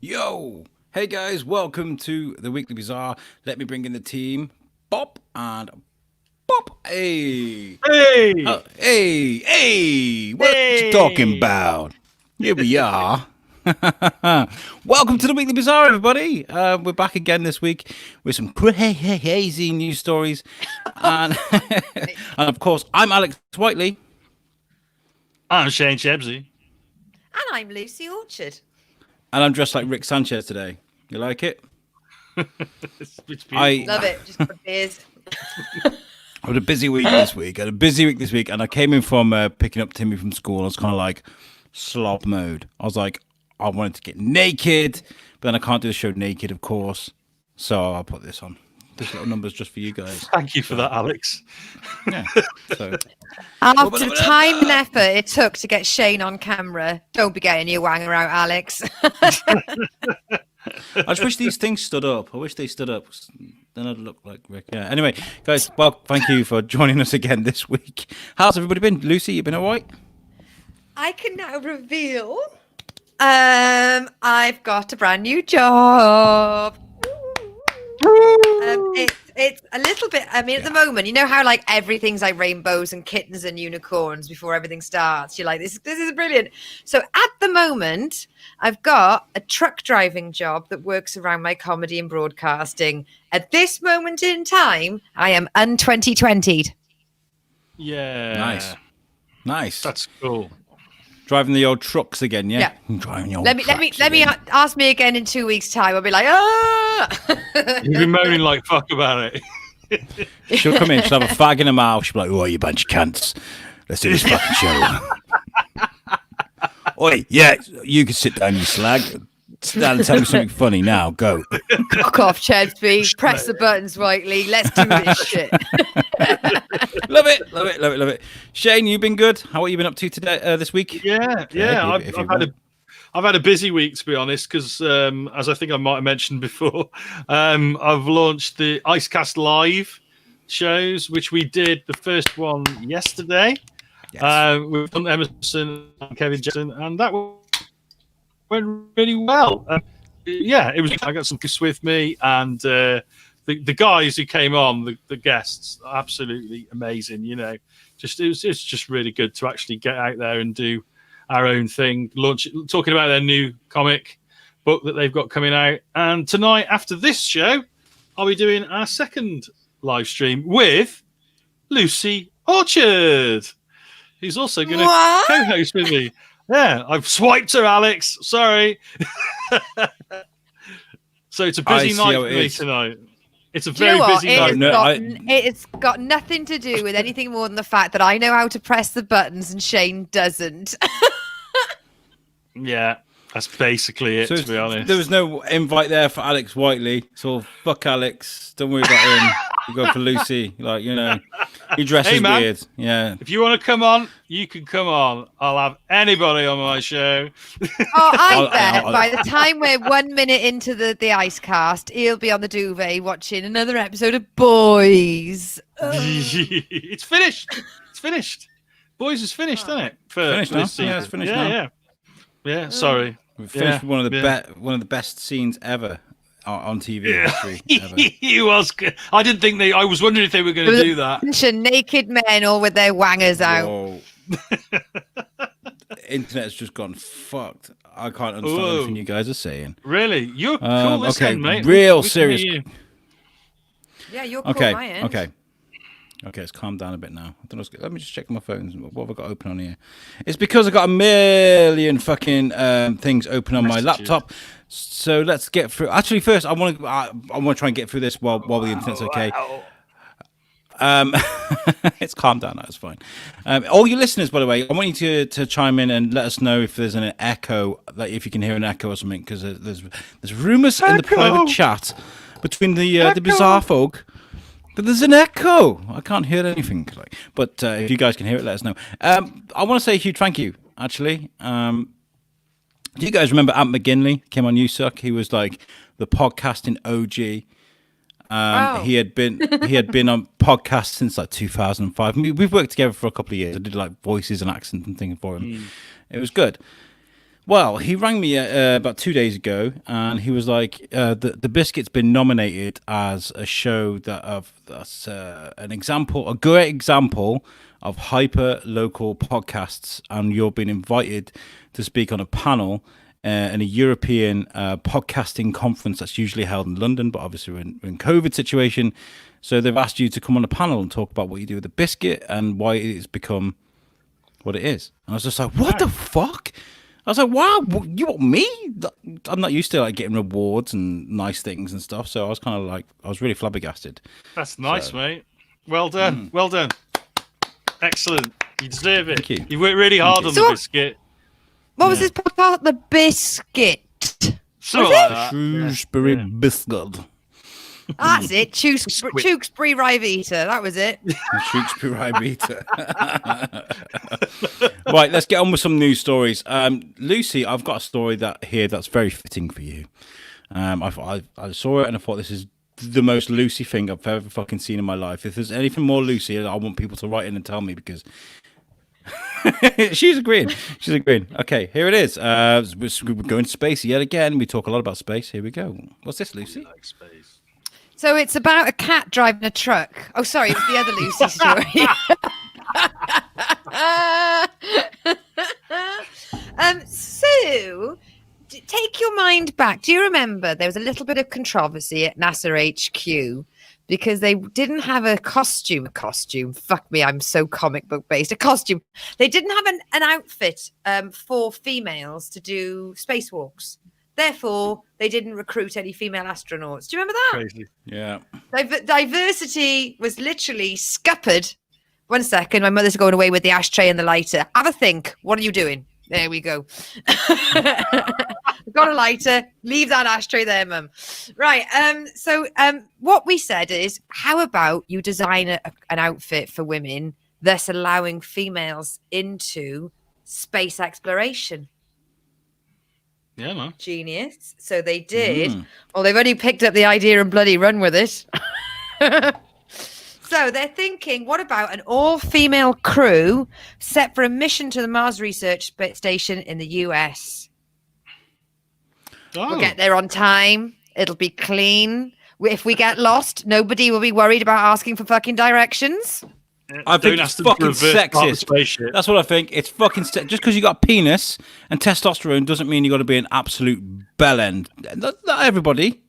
Yo! Hey guys, welcome to the Weekly Bazaar. Let me bring in the team, Bob and Bob. Hey! Hey! Hey! What you talking about? Here we are. Welcome to the Weekly Bazaar, everybody. We're back again this week with some crazy news stories. And, and of course, I'm Alex Whiteley. I'm Shane Shebsey. And I'm Lucy Orchard. And I'm dressed like Rick Sanchez today. You like it? It's beautiful. Love it. Just for beers. I had a busy week this week. And I came in from picking up Timmy from school. I was kind of like slob mode. I was like, I wanted to get naked, but then I can't do the show naked, of course. So I'll put this on. This little number's just for you guys. Thank you for that, Alex. Yeah. So After the time and effort it took to get Shane on camera, don't be getting your wanger out, Alex. I just wish these things stood up. I wish they stood up. Then I'd look like Rick. Yeah. Anyway, guys, well, thank you for joining us again this week. How's everybody been? Lucy, you been all right? I can now reveal I've got a brand new job. It's a little bit, at the moment, you know how like everything's like rainbows and kittens and unicorns before everything starts. You're like, this is brilliant. So at the moment, I've got a truck driving job that works around my comedy and broadcasting. At this moment in time, I am un-2020'd. Yeah. Nice. That's cool. Driving the old trucks again, yeah. Yeah. Driving the old Let me ask me again in 2 weeks' time. I'll be like, You'll be moaning like fuck about it. She'll come in, she'll have a fag in her mouth. She'll be like, "Oh, you bunch of cunts. Let's do this fucking show." Oi, yeah, you can sit down, you slag. Sit down and tell me something funny now. Go. Cock off, Chelsea. Press the buttons, Whiteley. Let's do this shit. Love it. Shane, you been good? How you been up to today? This week? Yeah. I've had a busy week, to be honest, because as I think I might have mentioned before, I've launched the Icecast Live shows, which we did the first one yesterday. Yes. We've done Emerson and Kevin Jackson, and that went really well. It was. I got some guests with me, and the guys who came on, the guests, absolutely amazing. You know, it's just really good to actually get out there and do our own thing, talking about their new comic book that they've got coming out. And tonight, after this show, I'll be doing our second live stream with Lucy Orchard, who's also going to co-host with me. Yeah, I've swiped her, Alex. Sorry. So it's a busy night for me tonight. It's a very busy night. It's got nothing to do with anything more than the fact that I know how to press the buttons and Shane doesn't. Yeah, that's basically it, to be honest. There was no invite there for Alex Whiteley, so fuck Alex. Don't worry about him. You go for Lucy. Like, you know, he dresses weird. Yeah. If you want to come on, you can come on. I'll have anybody on my show. I bet by the time we're 1 minute into the Icecast, he'll be on the duvet watching another episode of Boys. It's finished. Boys is finished, isn't it? Finished now? Yeah, it's finished now. Yeah, sorry. We finished one of the best scenes ever on TV. Ever. He was good. I didn't think I was wondering if they were going to do that. Bunch of naked men all with their wangers out. Internet has just gone fucked. I can't understand anything you guys are saying. Really? You're cool this end, mate. Real serious. Yeah, you're cool my end. Okay, let's calm down a bit now. I don't know. Let me just check my phones. What have I got open on here? It's because I got a million fucking things open on my laptop. So let's get through. Actually, first I want to try and get through this while the internet's okay. It's calmed down now. It's fine. All your listeners, by the way, I want you to chime in and let us know if there's an echo, like if you can hear an echo or something, because there's rumours in the private chat between the bizarre folk. But there's an echo. I can't hear anything. But if you guys can hear it, let us know. I want to say a huge thank you, actually. Do you guys remember Ant McGinley came on USUK? He was like the podcasting OG. He had been on podcasts since like 2005. We've worked together for a couple of years. I did like voices and accents and things for him. It was good. Well, he rang me about 2 days ago, and he was like, "The Biscuit's been nominated as a show that's a great example of hyper local podcasts, and you're being invited to speak on a panel in a European podcasting conference that's usually held in London, but obviously we're in COVID situation, so they've asked you to come on a panel and talk about what you do with the Biscuit and why it's become what it is." And I was just like, "What the fuck?" I was like, "Wow, you want me?" I'm not used to like getting rewards and nice things and stuff, so I was kind of like, I was really flabbergasted. That's nice, mate. Well done, well done. Excellent. You deserve it. Thank you. You worked really hard on the Biscuit. What was this podcast? The Biscuit. Something like that. Shrewsbury Biscuit. That's it. Tewkesbury Rivita. That was it. Tewkesbury Rivita. Right, let's get on with some news stories. Lucy, I've got a story that's very fitting for you. I saw it and I thought this is the most Lucy thing I've ever fucking seen in my life. If there's anything more Lucy, I want people to write in and tell me, because she's agreeing. Okay, here it is. We're going to space yet again. We talk a lot about space. Here we go. What's this, Lucy? I like space. So it's about a cat driving a truck. Oh, sorry, it was the other Lucy story. So, take your mind back. Do you remember there was a little bit of controversy at NASA HQ because they didn't have a costume. Fuck me, I'm so comic book based. A costume. They didn't have an outfit for females to do spacewalks. Therefore, they didn't recruit any female astronauts. Do you remember that? Crazy. Yeah. Diversity was literally scuppered. 1 second, my mother's going away with the ashtray and the lighter. Have a think. What are you doing? There we go. Got a lighter. Leave that ashtray there, Mum. Right. So what we said is, how about you design an outfit for women, thus allowing females into space exploration? Yeah, man. Genius. So they did. Well, they've only picked up the idea and bloody run with it. So they're thinking, what about an all-female crew set for a mission to the Mars Research Station in the US? We'll get there on time. It'll be clean. If we get lost, nobody will be worried about asking for fucking directions. I think it's fucking sexist. That's what I think. It's fucking just because you got a penis and testosterone doesn't mean you got to be an absolute bellend. Not everybody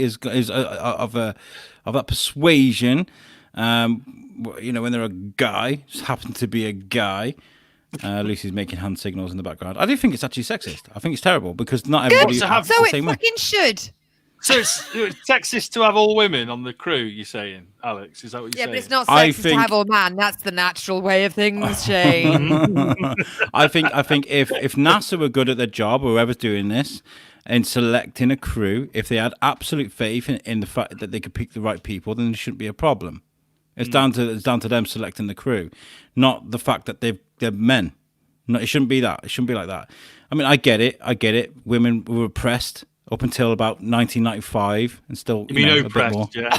is of that persuasion. When they're a guy, just happen to be a guy. Lucy's making hand signals in the background. I do think it's actually sexist. I think it's terrible because not everybody. So it fucking should. So it's sexist to have all women on the crew, you're saying, Alex? Is that what you're saying? Yeah, but it's not sexist to have all man. That's the natural way of things, Shane. I think if NASA were good at their job, or whoever's doing this, in selecting a crew, if they had absolute faith in the fact that they could pick the right people, then there shouldn't be a problem. It's down to them selecting the crew, not the fact that they're men. No, it shouldn't be that. It shouldn't be like that. I mean, I get it. Women were oppressed up until about 1995, and still oppressed, more. Yeah.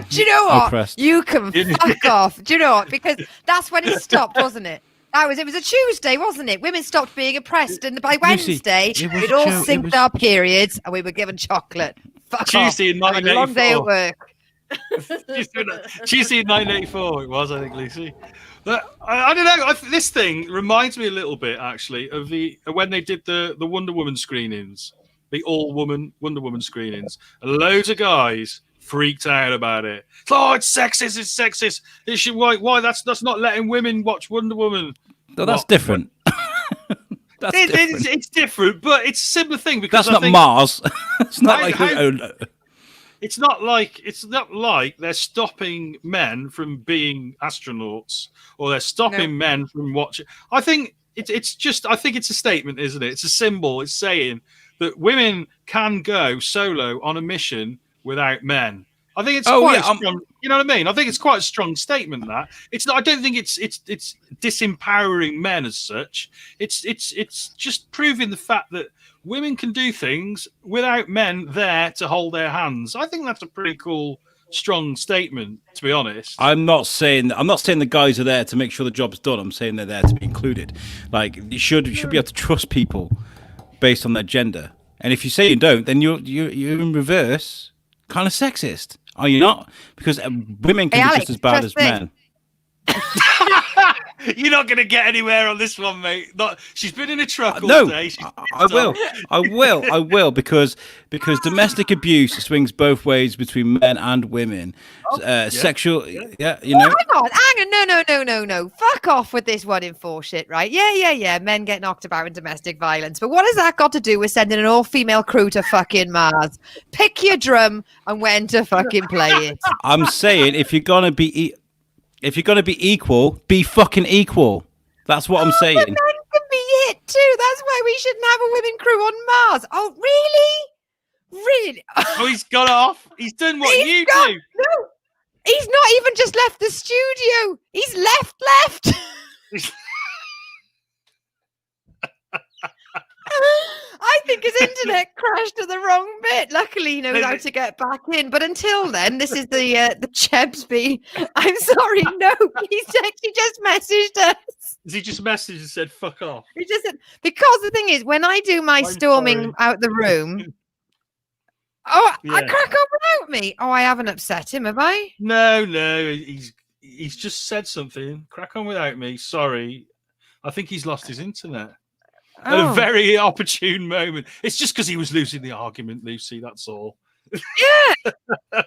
Do you know what? Oppressed. You can fuck off. Do you know what? Because that's when it stopped, wasn't it? It was a Tuesday, wasn't it? Women stopped being oppressed, and by Wednesday, we'd all synced our periods, and we were given chocolate. Fuck Tuesday off. in 1984. A long day at work. Tuesday in 1984, it was, I think, Lucy. But I don't know. This thing reminds me a little bit, actually, of when they did the Wonder Woman screenings, the all-woman Wonder Woman screenings. Loads of guys freaked out about it. Oh, it's sexist! It's sexist. It should why? That's not letting women watch Wonder Woman. No, that's different. It's different, but it's a similar thing because that's not Mars. It's not It's not like they're stopping men from being astronauts, or they're stopping men from watching. I think it's a statement, isn't it? It's a symbol. It's saying that women can go solo on a mission without men. I think it's strong. You know what I mean? I think it's quite a strong statement. That it's not. I don't think it's disempowering men as such. It's just proving the fact that women can do things without men there to hold their hands. I think that's a pretty cool, strong statement, to be honest. I'm not saying the guys are there to make sure the job's done. I'm saying they're there to be included. Like, you should be able to trust people based on their gender. And if you say you don't, then you're in reverse, kind of sexist, are you not? Because women can be Alex, just as bad as thing. men. You're not going to get anywhere on this one, mate. She's been in a truck all No, day. I will, because domestic abuse swings both ways between men and women. Sexual, you know. Hang on, no. Fuck off with this 1 in 4 shit, right? Yeah. Men get knocked about in domestic violence, but what has that got to do with sending an all-female crew to fucking Mars? Pick your drum and when to fucking play it. I'm saying if you're gonna be equal, be fucking equal. That's what I'm saying. Men can be it too. That's why we shouldn't have a women crew on Mars. Oh, really? Really? Oh, he's got off. He's done what you do. No, he's not even just left the studio. He's left. I think his internet crashed at the wrong bit. Luckily, he knows how to get back in. But until then, this is the Chebsby. I'm sorry, no. He's actually just messaged us. He just messaged and said, "Fuck off." He just said, because the thing is, when I do my storming out the room, I crack on without me. Oh, I haven't upset him, have I? No. He's just said something. Crack on without me. Sorry. I think he's lost his internet. At a very opportune moment. It's just because he was losing the argument, Lucy. That's all. Yeah. Oh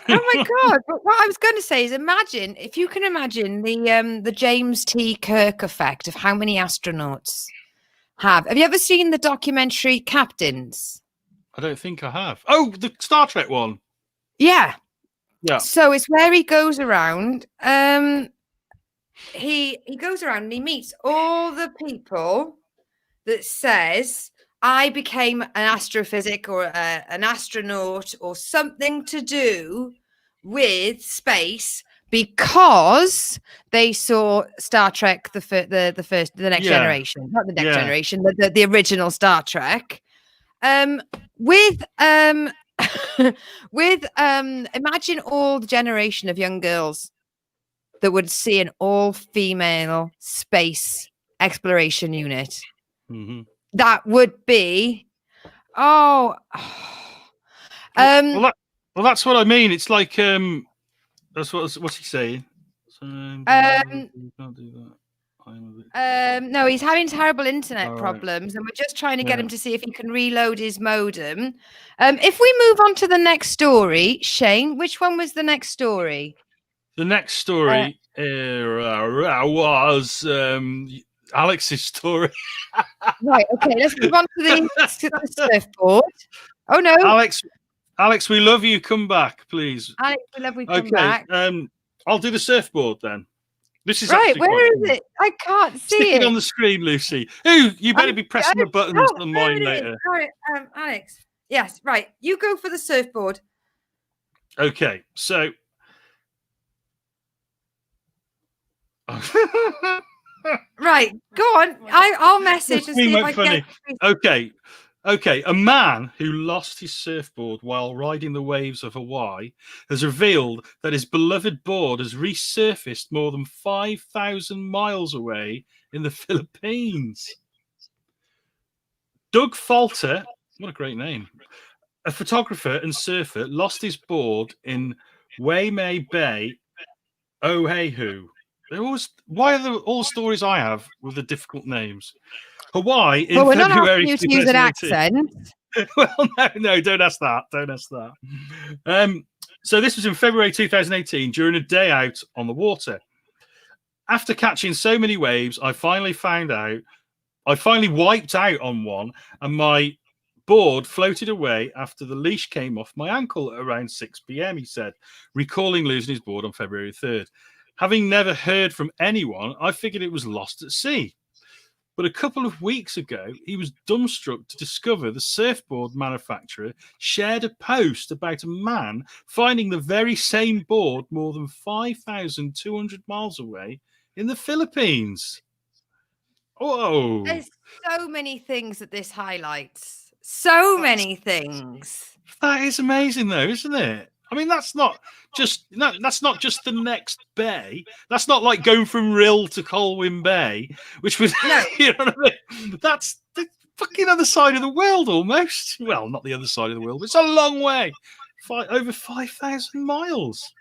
my god! But what I was going to say is, imagine if you can imagine the James T. Kirk effect of how many astronauts have. Have you ever seen the documentary Captains? I don't think I have. Oh, the Star Trek one. Yeah. So it's where he goes around. He goes around and he meets all the people that says, I became an astrophysic or an astronaut or something to do with space because they saw Star Trek, the next generation, not the next generation, the original Star Trek. With imagine all the generation of young girls that would see an all-female space exploration unit. Mm-hmm. That would be, well, that's what I mean. It's like, that's what's he saying? Can't do that. No, he's having terrible internet problems, and we're just trying to get him to see if he can reload his modem. If we move on to the next story, Shane, which one was the next story? The next story was Alex's story. Right, okay, let's move on to the surfboard. Oh no, Alex, we love you. Come back, please. Alex, we love you. Come back. I'll do the surfboard then. This is right. Where is it? I can't see it on the screen, Lucy. Ooh, you better be pressing the buttons on mine later. Right, Alex. Yes, right. You go for the surfboard. Okay, so. Right, go on. I'll message and see if I can get. Okay. A man who lost his surfboard while riding the waves of Hawaii has revealed that his beloved board has resurfaced more than 5,000 miles away in the Philippines. Doug Falter, what a great name, a photographer and surfer, lost his board in Waimea Bay, Oahu. Why are all the stories I have with the difficult names? Hawaii in we're February. Not asking you to use an accent. Well, no, don't ask that. Don't ask that. So this was in February 2018 during a day out on the water. After catching so many waves, I finally wiped out on one, and my board floated away after the leash came off my ankle at around 6 p.m., he said, recalling losing his board on February 3rd. Having never heard from anyone, I figured it was lost at sea. But a couple of weeks ago, he was dumbstruck to discover the surfboard manufacturer shared a post about a man finding the very same board more than 5,200 miles away in the Philippines. Whoa. There's so many things that this highlights. So many things. That is amazing, though, isn't it? I mean, that's not just the next bay. That's not like going from Rhyl to Colwyn Bay, which was, you know what I mean? fucking other side of the world almost. Well, not the other side of the world, but it's a long way. Over 5,000 miles.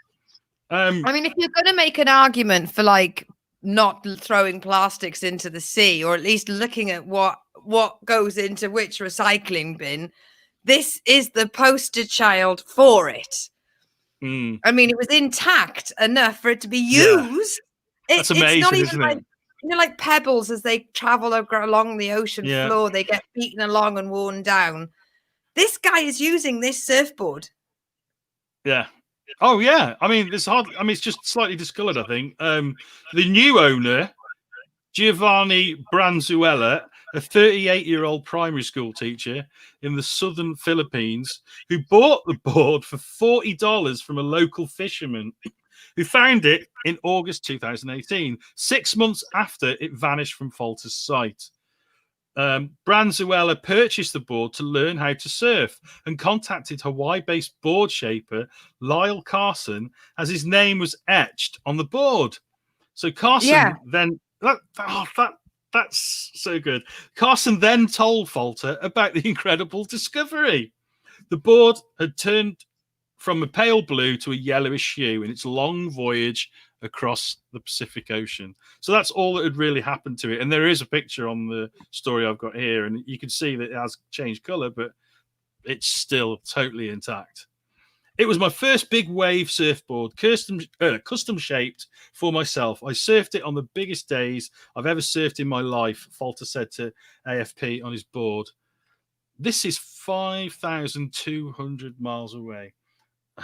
I mean, if you're going to make an argument for like not throwing plastics into the sea, or at least looking at what goes into which recycling bin, this is the poster child for it. I mean, it was intact enough for it to be used. That's amazing, it's not even isn't like, it? you know, like pebbles as they travel along the ocean floor, they get beaten along and worn down. This guy is using this surfboard. Yeah. Oh yeah. I mean, it's just slightly discoloured, I think. The new owner, Giovanni Branzuela, a 38-year-old primary school teacher in the southern Philippines, who bought the board for $40 from a local fisherman who found it in August 2018, 6 months after it vanished from Falter's sight. Branzuela purchased the board to learn how to surf and contacted Hawaii-based board shaper Lyle Carson as his name was etched on the board. So Carson then that's so good. Carson then told Falter about the incredible discovery. The board had turned from a pale blue to a yellowish hue in its long voyage across the Pacific Ocean. So that's all that had really happened to it. And there is a picture on the story I've got here, and you can see that it has changed color, but it's still totally intact. It was my first big wave surfboard, custom shaped for myself. I surfed it on the biggest days I've ever surfed in my life, Falter said to AFP on his board. This is 5,200 miles away.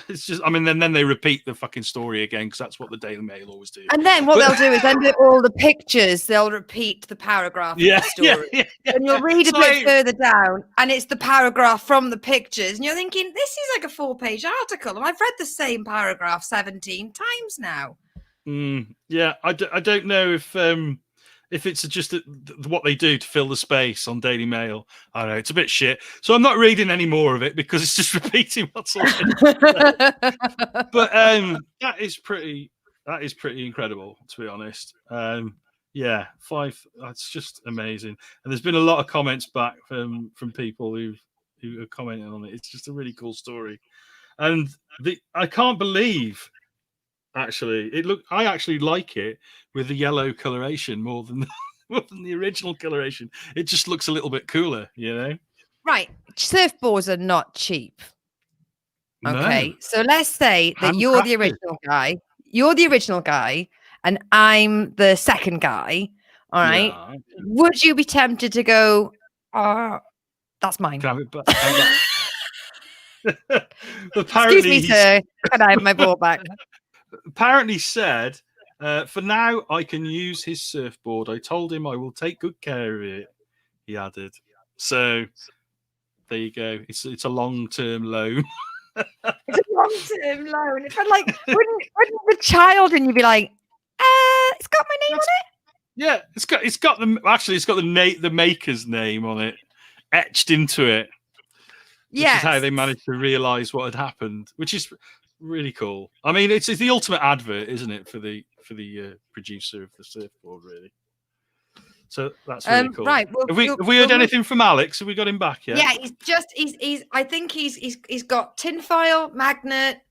It's just, I mean, then they repeat the fucking story again because that's what the Daily Mail always do. And then what they'll do is under all the pictures, they'll repeat the paragraph of the story. And you'll read a bit further down, and it's the paragraph from the pictures, and you're thinking, this is like a 4-page article, and I've read the same paragraph 17 times now. Yeah, I don't know if it's just what they do to fill the space on Daily Mail. I don't know, it's a bit shit. So I'm not reading any more of it because it's just repeating what's already there. But that is pretty incredible, to be honest. That's just amazing. And there's been a lot of comments back from people who are commenting on it. It's just a really cool story. And I can't believe, actually, I actually like it with the yellow coloration more than the original coloration. It just looks a little bit cooler, you know? Right. Surfboards are not cheap. Okay. No. So let's say that you're the original guy. You're the original guy, and I'm the second guy. All right. Yeah. Would you be tempted to go, that's mine? Can I have it back? Apparently, excuse me, sir. Can I have my ball back? Apparently said, for now, I can use his surfboard. I told him I will take good care of it, he added. So there you go. It's a long-term loan. It's a long-term loan. But like, wouldn't the child and you'd be like, it's got my name on it? Yeah, it's got the maker's name on it, etched into it. Yeah, is how they managed to realize what had happened, which is really cool. I mean, it's the ultimate advert, isn't it, for the producer of the surfboard, really. So that's really cool. Right. Have we heard anything from Alex? Have we got him back yet? Yeah, he's I think he's got tinfoil, magnet,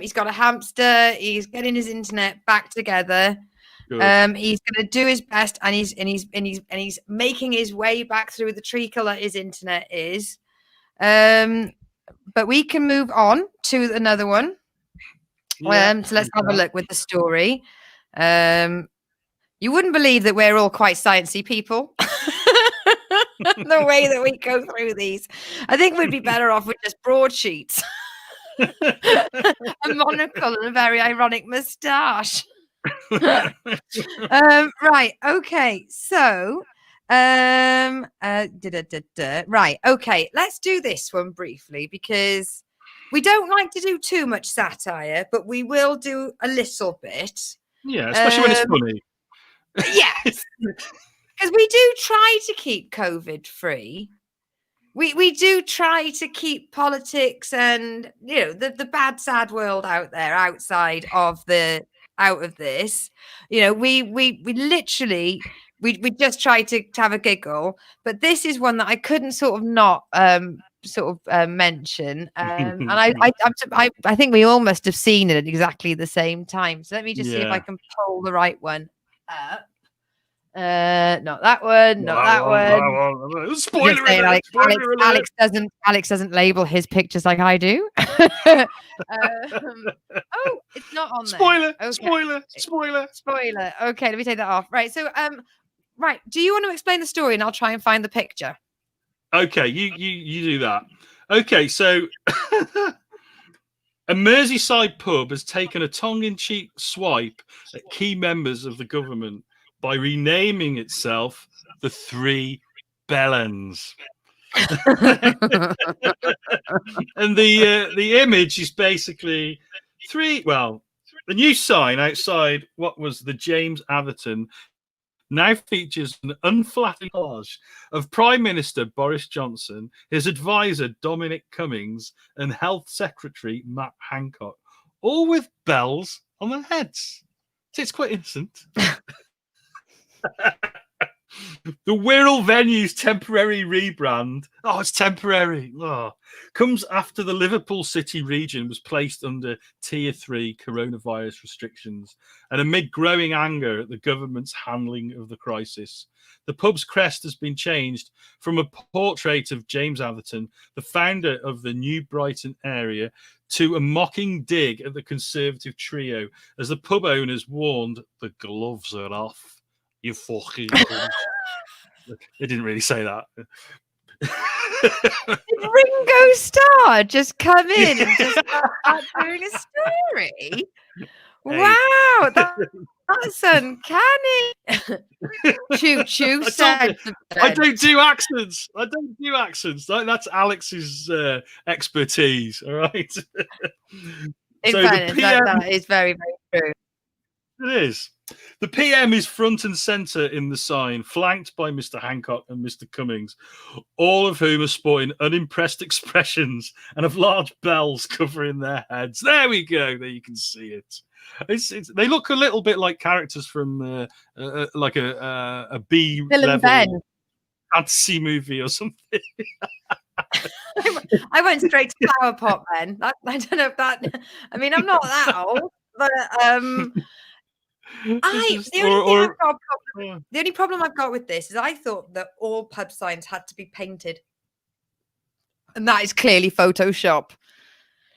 he's got a hamster, he's getting his internet back together. Good. He's gonna do his best, and he's making his way back through the treacle that his internet is. But we can move on to another one. Yeah, so let's have a look with the story. You wouldn't believe that we're all quite sciencey people. The way that we go through these. I think we'd be better off with just broadsheets. A monocle and a very ironic moustache. Right, okay. So right, okay, let's do this one briefly because we don't like to do too much satire, but we will do a little bit. Yeah, especially when it's funny. Yes, because we do try to keep COVID free. We do try to keep politics and the bad, sad world out there outside of out of this. We literally we just tried to have a giggle, but this is one that I couldn't sort of not mention. And I think we all must have seen it at exactly the same time. So let me just see if I can pull the right one up. Not that one, not that one. Spoiler alert! Alex doesn't label his pictures like I do. Oh, it's not on spoiler, there. Spoiler. Okay, let me take that off. Right. So right. Do you want to explain the story and I'll try and find the picture? Okay, you do that. Okay, so a Merseyside pub has taken a tongue-in-cheek swipe at key members of the government by renaming itself the Three Bellends. And the image is basically the new sign outside what was the James Atherton now features an unflattering collage of Prime Minister Boris Johnson, his advisor Dominic Cummings, and Health Secretary Matt Hancock, all with bells on their heads. So it's quite innocent. The Wirral venue's temporary rebrand, it's temporary, comes after the Liverpool City region was placed under Tier 3 coronavirus restrictions and amid growing anger at the government's handling of the crisis. The pub's crest has been changed from a portrait of James Atherton, the founder of the New Brighton area, to a mocking dig at the Conservative trio, as the pub owners warned the gloves are off. You fucking. They didn't really say that. Did Ringo Starr just come in and just start doing a story? Hey. Wow, that's uncanny. Choo said. I don't do accents. That's Alex's expertise. All right. In fairness, that is very, very true. It is. The PM is front and centre in the sign, flanked by Mr. Hancock and Mr. Cummings, all of whom are sporting unimpressed expressions and have large bells covering their heads. There we go. There you can see it. They look a little bit like characters from like a B level fantasy movie or something. I went straight to Flower Pot then. I don't know if that. I mean, I'm not that old, but the only problem I've got with this is I thought that all pub signs had to be painted, and that is clearly Photoshop.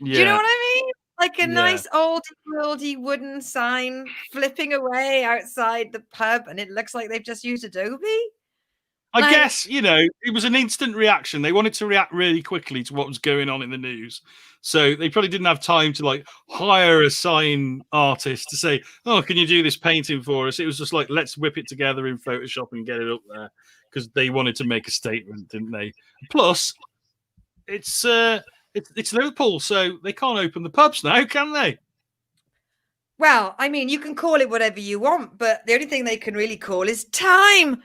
Yeah. Do you know what I mean? Like a nice old worldy wooden sign flipping away outside the pub, and it looks like they've just used Adobe. I guess, it was an instant reaction. They wanted to react really quickly to what was going on in the news. So they probably didn't have time to hire a sign artist to say, can you do this painting for us? It was just like, let's whip it together in Photoshop and get it up there, because they wanted to make a statement, didn't they? Plus, it's Liverpool, so they can't open the pubs now, can they? Well, I mean, you can call it whatever you want, but the only thing they can really call is time.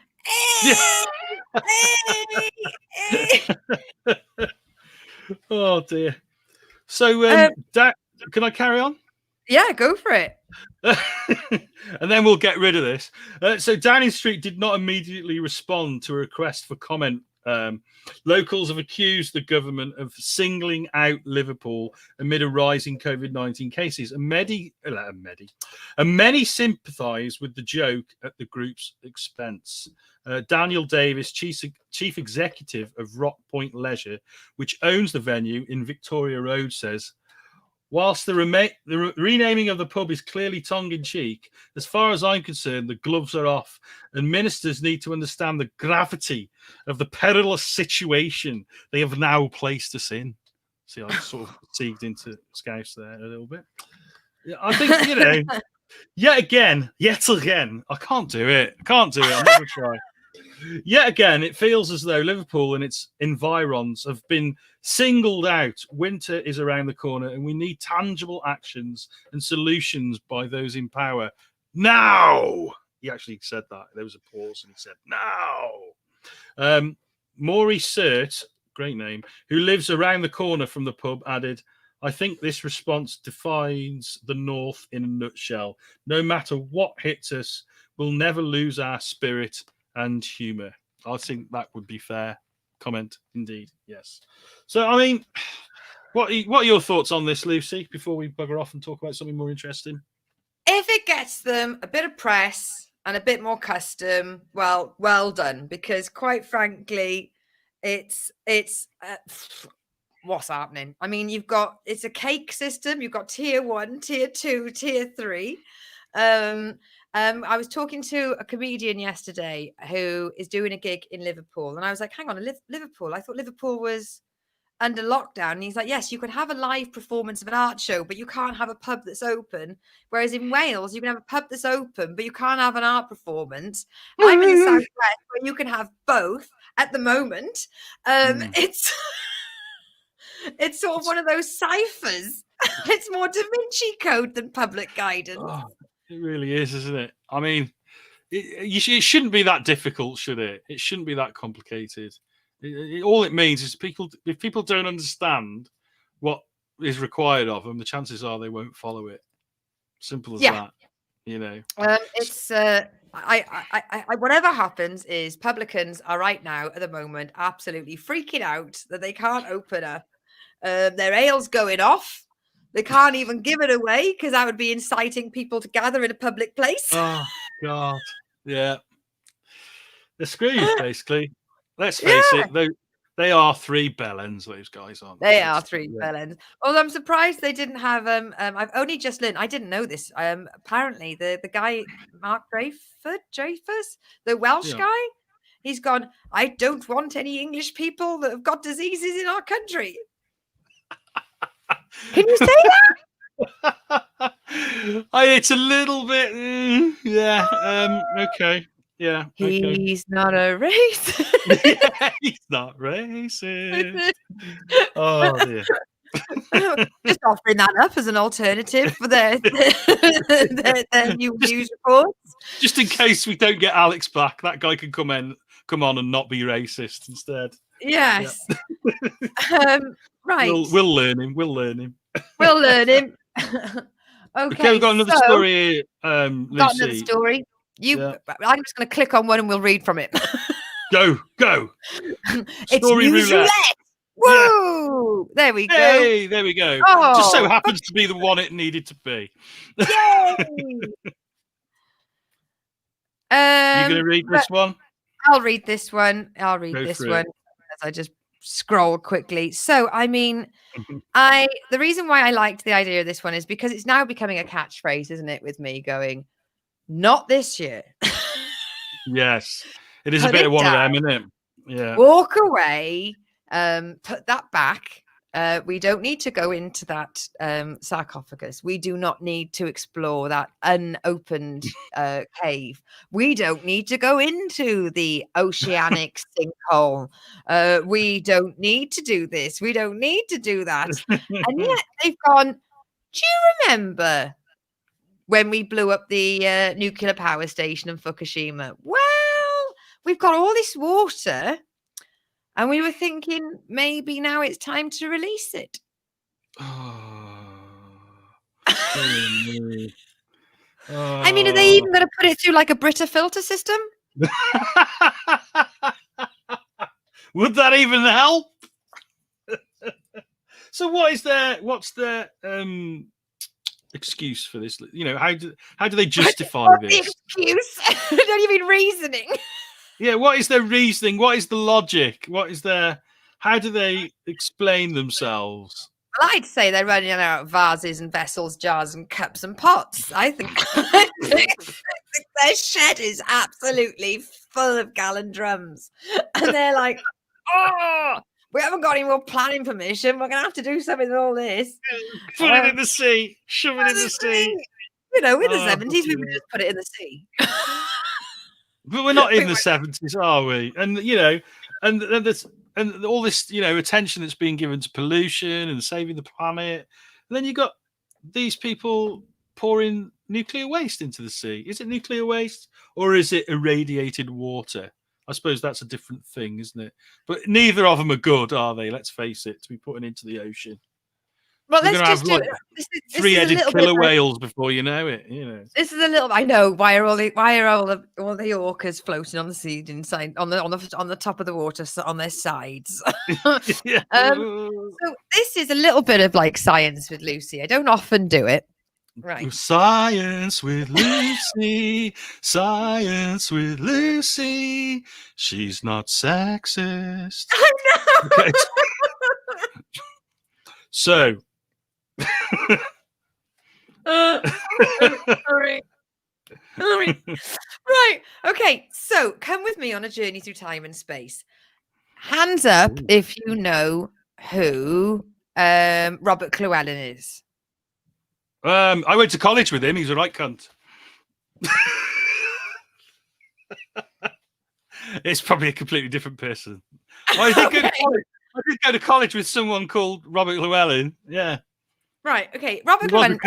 Oh dear. So can I carry on? Yeah, go for it. And then we'll get rid of this. So Downing Street did not immediately respond to a request for comment. Locals have accused the government of singling out Liverpool amid a rise in COVID-19 cases, and many sympathise with the joke at the group's expense. Daniel Davis, chief executive of Rock Point Leisure, which owns the venue in Victoria Road, says, whilst the renaming of the pub is clearly tongue-in-cheek, as far as I'm concerned, the gloves are off, and ministers need to understand the gravity of the perilous situation they have now placed us in. See, I sort of segged into Scouse there a little bit. I think, yet again, I can't do it. I'm not going to try. Yet again, it feels as though Liverpool and its environs have been singled out. Winter is around the corner, and we need tangible actions and solutions by those in power. Now! He actually said that. There was a pause, and he said, now! Maury Surt, great name, who lives around the corner from the pub, added, I think this response defines the North in a nutshell. No matter what hits us, we'll never lose our spirit and humour. I think that would be fair comment indeed. Yes. So, I mean, what are your thoughts on this, Lucy, before we bugger off and talk about something more interesting? If it gets them a bit of press and a bit more custom, well done. Because quite frankly, it's what's happening. I mean, it's a cake system. You've got tier 1, tier 2, tier 3. I was talking to a comedian yesterday who is doing a gig in Liverpool, and I was like, "Hang on, Liverpool? I thought Liverpool was under lockdown." And he's like, "Yes, you can have a live performance of an art show, but you can't have a pub that's open. Whereas in Wales, you can have a pub that's open, but you can't have an art performance." I'm in the southwest where you can have both at the moment. It's it's sort of one of those ciphers. It's more Da Vinci Code than public guidance. Oh, it really is, isn't it? I mean, it shouldn't be that difficult, should it? It shouldn't be that complicated. All it means is if people don't understand what is required of them, the chances are they won't follow it. Simple as that. It's whatever happens is publicans are right now at the moment absolutely freaking out that they can't open up. Their ale's going off. They can't even give it away because that would be inciting people to gather in a public place. Oh God, yeah, they're screwed basically. Let's face it, they are 3 bellends. Those guys aren't they? They are 3 bellends. Although I'm surprised they didn't have. I've only just learned. I didn't know this. Apparently the guy Mark Dreyfus, the Welsh guy, he's gone. I don't want any English people that have got diseases in our country. Can you say that? It's a little bit, okay, yeah. He's not a racist. Yeah, he's not racist. Oh dear. Just offering that up as an alternative for their new news reports. Just in case we don't get Alex back, that guy can come on and not be racist instead. Yes. Yeah. Right. We'll learn him. We'll learn him. Okay, we've got another story here, Lucy. Got another story. I'm just going to click on one and we'll read from it. Go. It's story roulette. Woo! Yeah. There we go. Hey, there we go. Oh, just so happens to be the one it needed to be. Yay! You going to read this one? I'll read this one. As I just scroll quickly. So, I mean, the reason why I liked the idea of this one is because it's now becoming a catchphrase, isn't it? With me going, not this year. Yes, it is a bit of one of them, isn't it? Yeah. Walk away. Put that back. We don't need to go into that sarcophagus. We do not need to explore that unopened cave. We don't need to go into the oceanic sinkhole. We don't need to do this. We don't need to do that. And yet they've gone, do you remember when we blew up the nuclear power station in Fukushima? Well, we've got all this water. And we were thinking maybe now it's time to release it. I mean, are they even going to put it through like a Brita filter system? Would that even help? So what's their excuse for this? How do they justify this? The excuse? Don't you mean reasoning? Yeah, what is their reasoning? What is the logic? How do they explain themselves? Well, I'd say they're running out of vases and vessels, jars and cups and pots. I think their shed is absolutely full of gallon drums. And they're like, oh, we haven't got any more planning permission. We're going to have to do something with all this. Put it in the sea. Shove it in the sea. In the 70s, we would just put it in the sea. But we're not in the 70s, are we? And and all this, attention that's being given to pollution and saving the planet. And then you got these people pouring nuclear waste into the sea. Is it nuclear waste or is it irradiated water? I suppose that's a different thing, isn't it? But neither of them are good, are they? Let's face it, to be putting into the ocean. Well, We're let's going to just have do like it. This is a three-headed little killer bit like, whales before you know it. You know. this is a little. I know why are all the orcas floating on the sea inside on the top of the water on their sides. Yeah. So this is a little bit of like science with Lucy. I don't often do it. Right. Science with Lucy. Science with Lucy. She's not sexist. I know. Okay. So. Sorry. Right. Okay. So come with me on a journey through time and space. Hands up if you know who Robert Llewellyn is. I went to college with him. He's a right cunt. It's probably a completely different person. I did go to college with someone called Robert Llewellyn. Yeah. Right. Okay. Robert Llewellyn,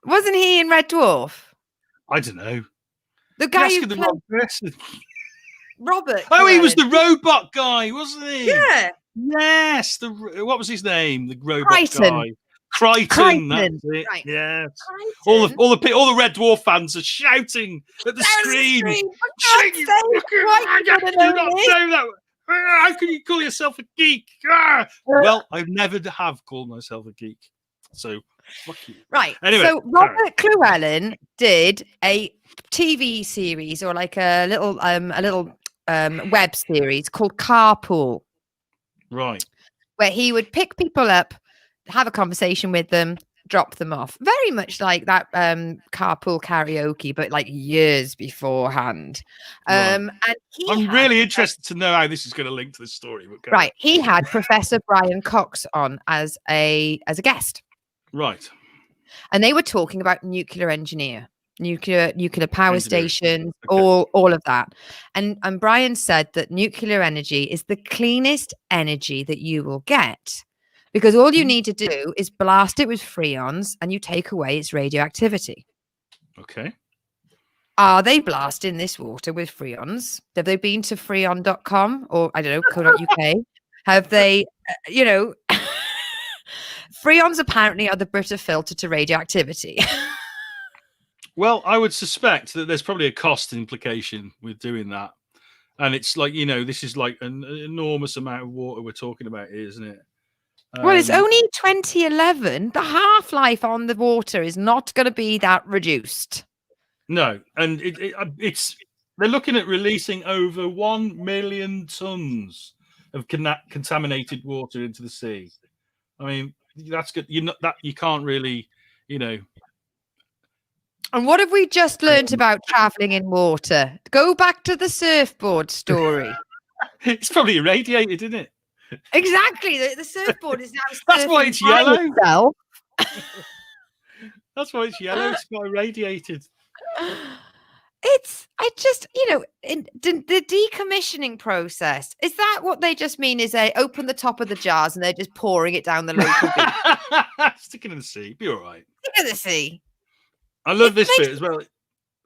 wasn't he in Red Dwarf? I don't know. The guy You're who asking the played wrong person. Robert. Oh, Llewellyn. he was the robot guy, wasn't he? Yeah. Yes. What was his name? The robot Crichton. guy. Crichton. That's it. Right. Yes. Crichton. All the Red Dwarf fans are shouting at the screen. For God's sake, why You do you do wanna not know this? know that. How can you call yourself a geek? Well, I've never have called myself a geek. So, fuck you. Right. Anyway, so Robert Llewellyn did a TV series or like a little web series called Carpool, Right. where he would pick people up, have a conversation with them, drop them off. Very much like that Carpool Karaoke, but like years beforehand. And I'm really interested to know how this is going to link to this story. But right. He had Professor Brian Cox on as a guest. Right. And they were talking about nuclear power stations, all of that. And Brian said that nuclear energy is the cleanest energy that you will get, because all you need to do is blast it with freons and you take away its radioactivity. Okay. Are they blasting this water with freons? Have they been to freon.com or I don't know, co.uk? Have they, freons apparently are the Brita filter to radioactivity. Well, I would suspect that there's probably a cost implication with doing that. And it's like, this is like an enormous amount of water we're talking about here, isn't it? Well, it's only 2011. The half-life on the water is not going to be that reduced. No. And it's they're looking at releasing over 1 million tons of contaminated water into the sea. I mean, that's good. You can't really, And what have we just learned about traveling in water? Go back to the surfboard story. It's probably irradiated, isn't it? Exactly. The surfboard is now. That's why it's yellow. Itself. That's why it's yellow. It's got irradiated. In the decommissioning process, is that what they just mean? Is they open the top of the jars and they're just pouring it down the local beach? Stick it in the sea. Be all right. Stick it in the sea. I love this bit as well.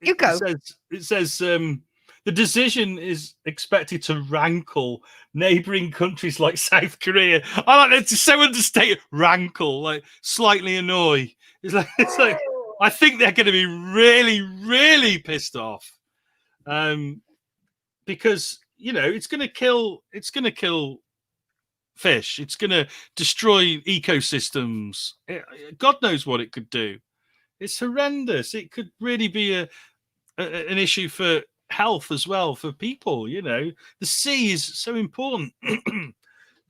You go. It says the decision is expected to rankle neighbouring countries like South Korea. I like that. It's so understated. Rankle, like slightly annoy. It's like I think they're going to be really, really pissed off, because it's going to kill. It's going to kill fish. It's going to destroy ecosystems. God knows what it could do. It's horrendous. It could really be an issue for health as well for people. The sea is so important.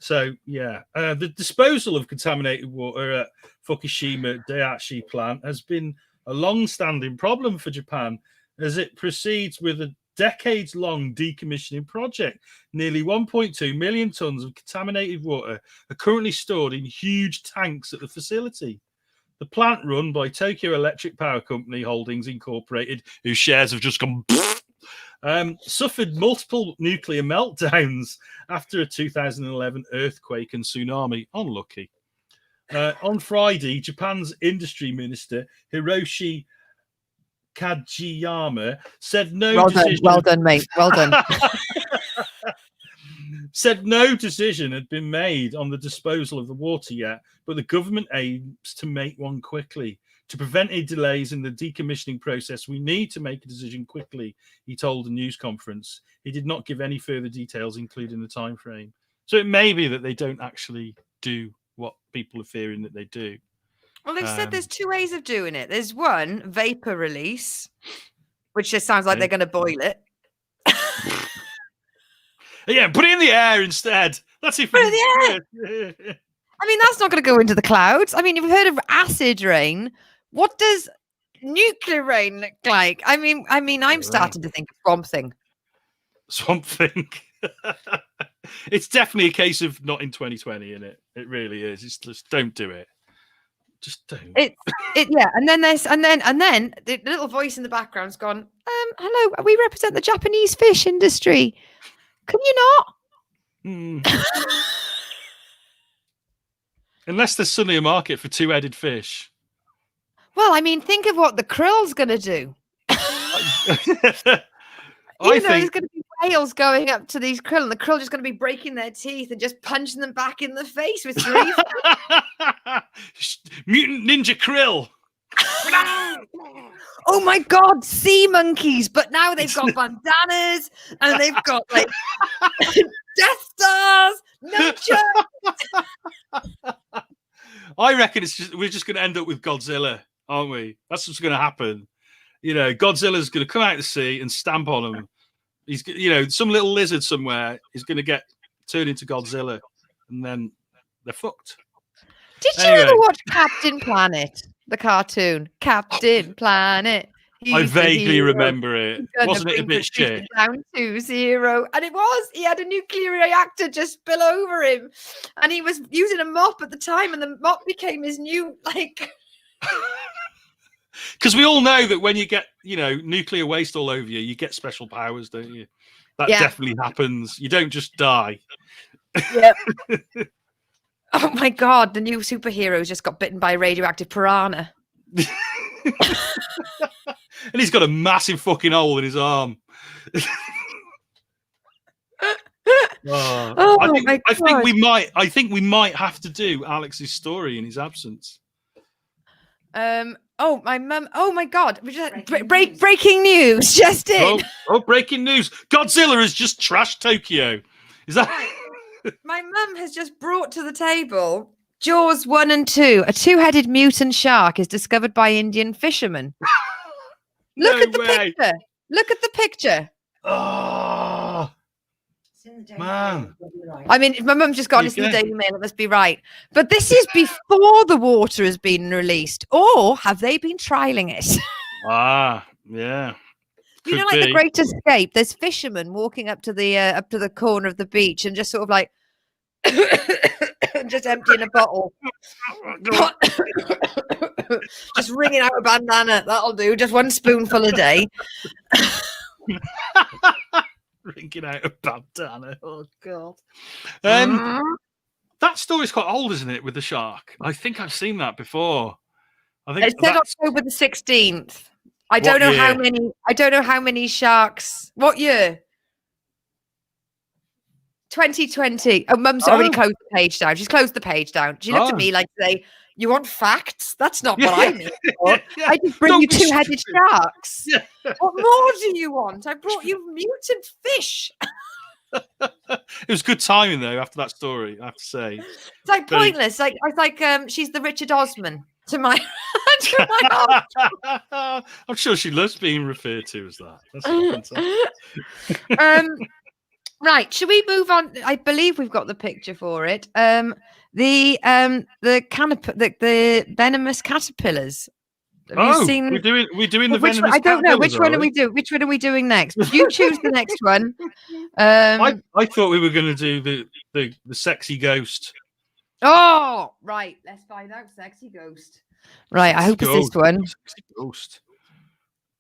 So yeah, the disposal of contaminated water at Fukushima Daiichi plant has been a long-standing problem for Japan as it proceeds with a decades-long decommissioning project. Nearly 1.2 million tons of contaminated water are currently stored in huge tanks at the facility. The plant, run by Tokyo Electric Power Company Holdings Incorporated, whose shares have just gone, suffered multiple nuclear meltdowns after a 2011 earthquake and tsunami. Unlucky. On Friday, Japan's industry minister, Hiroshi Kajiyama, said no decision. Well done, mate. Well done. said no decision had been made on the disposal of the water yet, but the government aims to make one quickly. To prevent any delays in the decommissioning process, we need to make a decision quickly, he told a news conference. He did not give any further details, including the time frame. So it may be that they don't actually do what people are fearing that they do. Well, they've said there's two ways of doing it. There's one, vapor release, which just sounds like they're going to boil it. Yeah, put it in the air instead. That's it. Put it in the air. I mean, that's not going to go into the clouds. I mean, you've heard of acid rain. What does nuclear rain look like? I mean, I'm starting to think of Swamp Thing. Swamp Thing. It's definitely a case of not in 2020, isn't it? It really is. It's just don't do it. Just don't. Yeah. And then the little voice in the background's gone. Hello, we represent the Japanese fish industry. Can you not? Unless there's suddenly a market for two-headed fish. Well, I mean, think of what the krill's going to do. There's going to be whales going up to these krill, and the krill just going to be breaking their teeth and just punching them back in the face with three. Mutant Ninja Krill. Oh my God, sea monkeys! But now they've got bandanas and they've got like Death Stars. Nunchucks. I reckon we're just going to end up with Godzilla, aren't we? That's what's going to happen. You know, Godzilla's going to come out of the sea and stamp on them. He's, some little lizard somewhere is going to get turned into Godzilla, and then they're fucked. Did you ever watch Captain Planet, the cartoon? Captain Planet. I vaguely remember it. Wasn't it a bit shit? Down to zero. And it was. He had a nuclear reactor just spill over him. And he was using a mop at the time, and the mop became his new, like... Because we all know that when you get, nuclear waste all over you, you get special powers, don't you? That definitely happens. You don't just die. Yep. Oh my God, the new superhero just got bitten by a radioactive piranha. And he's got a massive fucking hole in his arm. I think we might have to do Alex's story in his absence. Oh, my mum. Oh my God! Breaking news just in. Oh, breaking news! Godzilla has just trashed Tokyo. Is that? My mum has just brought to the table Jaws 1 and 2. A two-headed mutant shark is discovered by Indian fishermen. Look at the picture. Look at the picture. Oh, man. I mean, if my mum's just got this in the Daily Mail, it must be right. But this is before the water has been released, or have they been trialing it? Yeah. You know, like The Great Escape. There's fishermen walking up to the corner of the beach and just sort of like just emptying a bottle. Just wringing out a bandana. That'll do. Just one spoonful a day. Wringing out a bandana. Oh God. That story's quite old, isn't it? With the shark. I think I've seen that before. I think it said October the 16th. I don't know how many. I don't know how many sharks. What year? 2020. Oh, Mum's already closed the page down. She's closed the page down. She looked at me like to say, "You want facts? That's not what I mean. I just bring you two-headed sharks. What more do you want? I brought you mutant fish." It was good timing though. After that story, I have to say, it's like pointless. Like I was like, she's the Richard Osman to my heart. I'm sure she loves being referred to as that. That's fantastic. Right, should we move on? I believe we've got the picture for it. The venomous caterpillars. Have you seen? We're doing the venomous. I don't know which one are we doing. Which one are we doing next? You choose the next one. I thought we were going to do the sexy ghost. Oh, right. Let's find out. Sexy ghost. Right. I hope it's this one. Sexy ghost.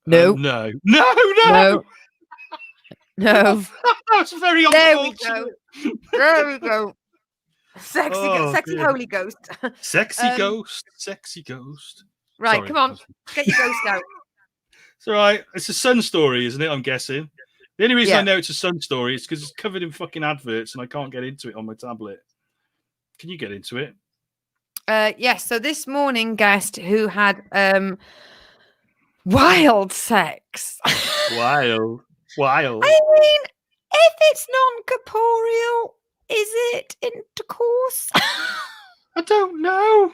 No. No. No. That's very unfortunate. There we go. Sexy holy ghost. Sexy ghost. Right, Sorry. come on. Get your ghost out. It's all right. It's a Sun story, isn't it? I'm guessing. The only reason I know it's a Sun story is because it's covered in fucking adverts and I can't get into it on my tablet. Can you get into it? Yes. So this morning guest who had wild sex. Wild. I mean, if it's non-corporeal, is it intercourse? I don't know.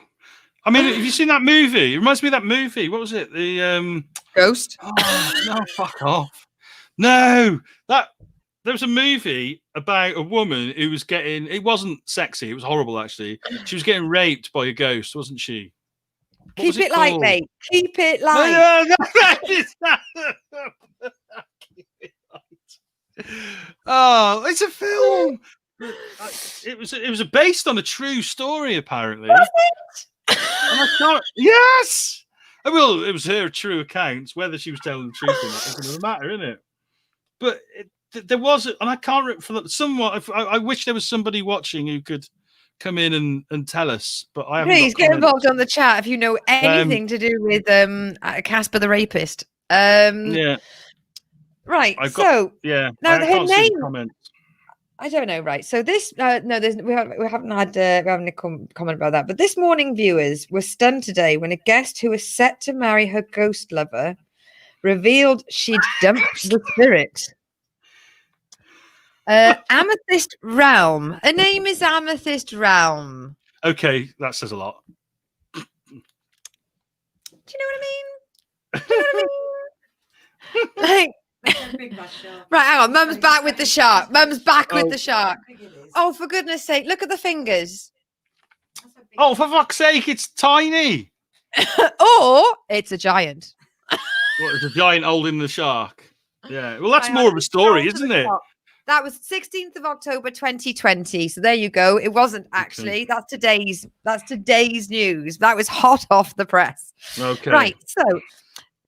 I mean, have you seen that movie? It reminds me of that movie. What was it? The Ghost? Oh, no, fuck off. No, there was a movie about a woman who was getting, it wasn't sexy, it was horrible actually. She was getting raped by a ghost, wasn't she? Keep it light, mate. Keep it light. Oh, it's a film. It was based on a true story, apparently. Was it? And I can't, yes. Well, it was her true account. Whether she was telling the truth or not doesn't really matter, isn't it? But there was, and I can't for somewhat. I wish there was somebody watching who could come in and tell us. But I haven't. Please get involved on the chat if you know anything to do with Casper the Rapist. Yeah. Right. Now her name. I don't know. Right. So this we haven't had a comment about that. But this morning, viewers were stunned today when a guest who was set to marry her ghost lover revealed she'd dumped the spirit. Amethyst Realm. Her name is Amethyst Realm. Okay, that says a lot. Do you know what I mean? Right, hang on. Mum's back with the shark. Mum's back with the shark. Oh, for goodness sake, look at the fingers. Oh, for fuck's sake, it's tiny. Or it's a giant. What, it's a giant holding the shark. Yeah. Well, that's more of a story, isn't it? That was 16th of October 2020. So there you go. It wasn't actually. Okay. That's today's news. That was hot off the press. Okay. Right. So